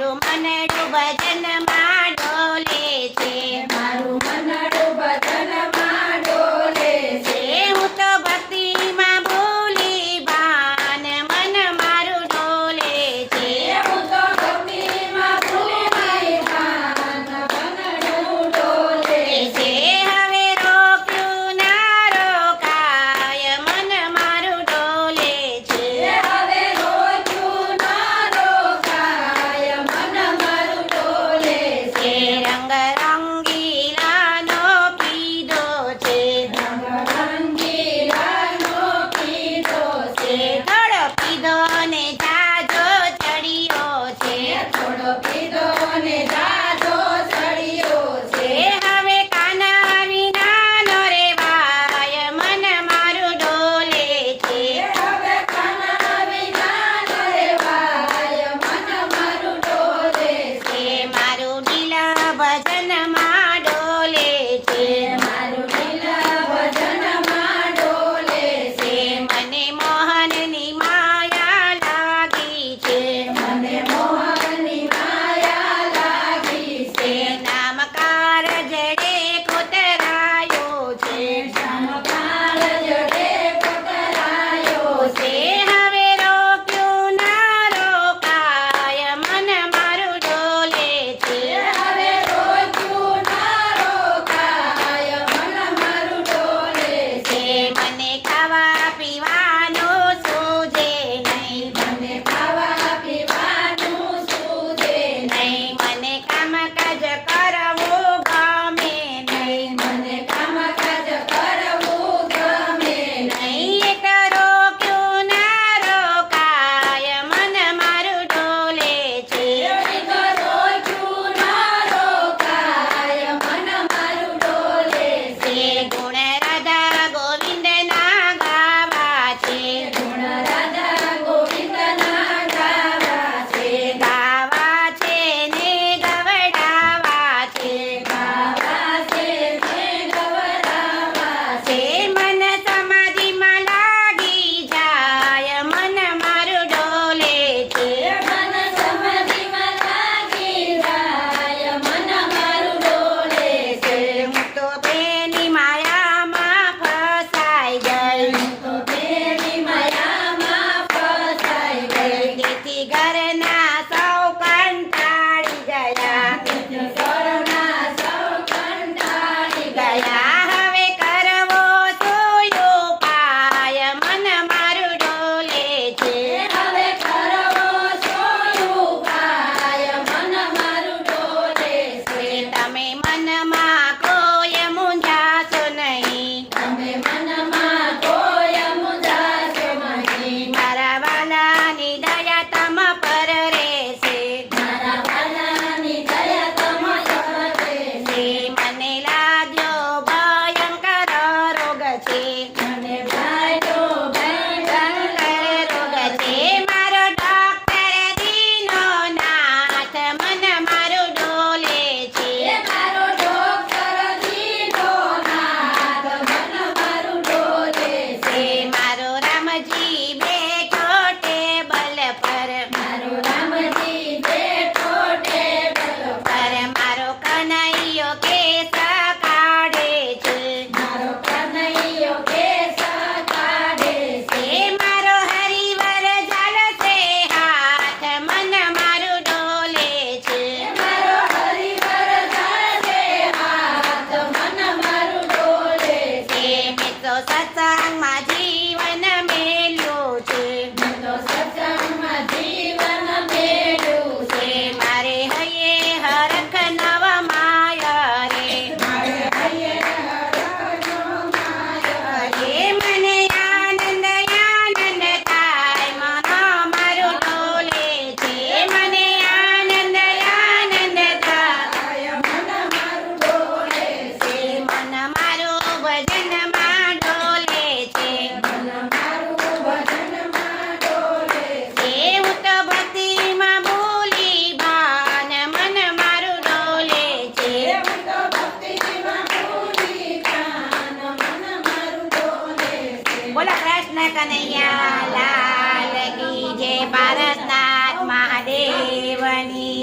મારું મનડું ભજનમાં ડોલે છે, મારું મનડું ભજનમાં ડોલે છે, હું તો ભક્તિમાં ભૂલી ભાન મન મારું ડોલે છે, હું તો ભક્તિમાં ભૂલી ભાન મનડું ડોલે છે, હવે રોક્યું ના રોકાય મન મારું ડોલે છે, હવે રોક્યું ના રોકાય મન મારું ડોલે છે, રંગ રંગીલાનો કીધો છે, રંગીલાનો કીધો છે, થોડો પીધો ને જાજો ચડિયો છે, થોડો પીધો ને જાજો ચડિયો છે, હવે કાના વિનાનો રેવાય મન મારું ડોલે છે, હવે કાના વિના રહેવાય મન મારું ડોલે છે, મારું દિલ ભજનમાં ડોલે છે, મારું દિલ ભજનમાં ડોલે છે, મને મોહનની માયા લાગી છે, મને મોહનની માયા લાગી છે, નામ કારજડે કોતરાયો છે, સમકાળ જડે પકડાયો છે, હવે રોક્યું ના રોકાય મન મારું ડોલે છે, હવે રોક્યું ના રોકાય મન મારું ડોલે છે, મને ખાવા પીવાનું સૂઝે નહીં, મને ખાવા પીવાનું સૂઝે નહીં મને કામકાજ કરવું ગમે નહીં, મને કામકાજ કરવું ગમે નહીં એક રોક્યું ના રોકાય મન મારું ડોલે છે, રોક્યું ના રોકાય મન મારું ડોલે છે, ગુણ રાધા ગોવિંદના ગાવા છે, ગુણ રાધા ગોવિંદના ગાવા છે, ગાવા છે ને ગવડાવા છે, ગાવા છે ને ગવડાવા છે, મન સમાધિમાં લાગી જાય મન મારું ડોલે છે, મન સમાધિમાં લાગી જાય મન મારું ડોલે છે, હું તો બેની માયામાં ફસાઈ ગઈ, તો બેની માયામાં ફસાઈ ગઈ, તેથી ઘરના સૌ કંટાળી ગયા, ઘરના સૌ કંટાળી ગયા, હવે કરવો શું ઉપાય મન મારું ડોલે છે, હવે કરવો શું ઉપાય મન મારું ડોલે છે, તમે મનમાં કોઈ મૂંઝાશો નહીં, તમે મનમાં કોઈ મુંજાશો નહીં, મારા વાલાની દયા તમ પર રહેશે, મારા વાલાની દયા તમારા પર છે, મને લાગ્યો ભયંકર રોગ છે, મને ભાઈઓ ભયંકર રોગ છે, મારો ડોક્ટર દીનોનાથ મન મારું ડોલે છે, મારો ડોક્ટર દીનોનાથ મન મારું ડોલે છે, મારો રામજી બેઠો ટેબલ પર, મારો રામજી બેઠો ટેબલ પર, મારો કનૈયો કેસ કાઢે છે, મારો કનૈયો કેસ કાઢે છે, મારો હરિવર ઝાલશે હાથ મન મારું ડોલે છે, મારો હરિવર ઝાલશે હાથ મન મારું ડોલે છે, મેં તો સત્સંગમાં જીવન મેલ્યું છે, મેં તો સત્સંગમાં જીવન મેળ્યું છે, મારે હૈયે હરખ નવ માયા રે, મારે હૈયે હરખનો માયા હે મને આનંદ આનંદ થાય મન મારું ડોલે છે, મને આનંદ આનંદ થાય મન મારું ડોલે છે, મન મારું ભજનમાં ડોલે છે, મન મારું ભજનમાં ડોલે છે, હું તો ભક્તિમાં ભૂલી ભાન મન મારું ડોલે છે, હું તો ભક્તિમાં ભૂલી જાન મન મારું ડોલે છે, બોલો કૃષ્ણ કનૈયા લાલ કી જય, પારસનાથ મહાદેવની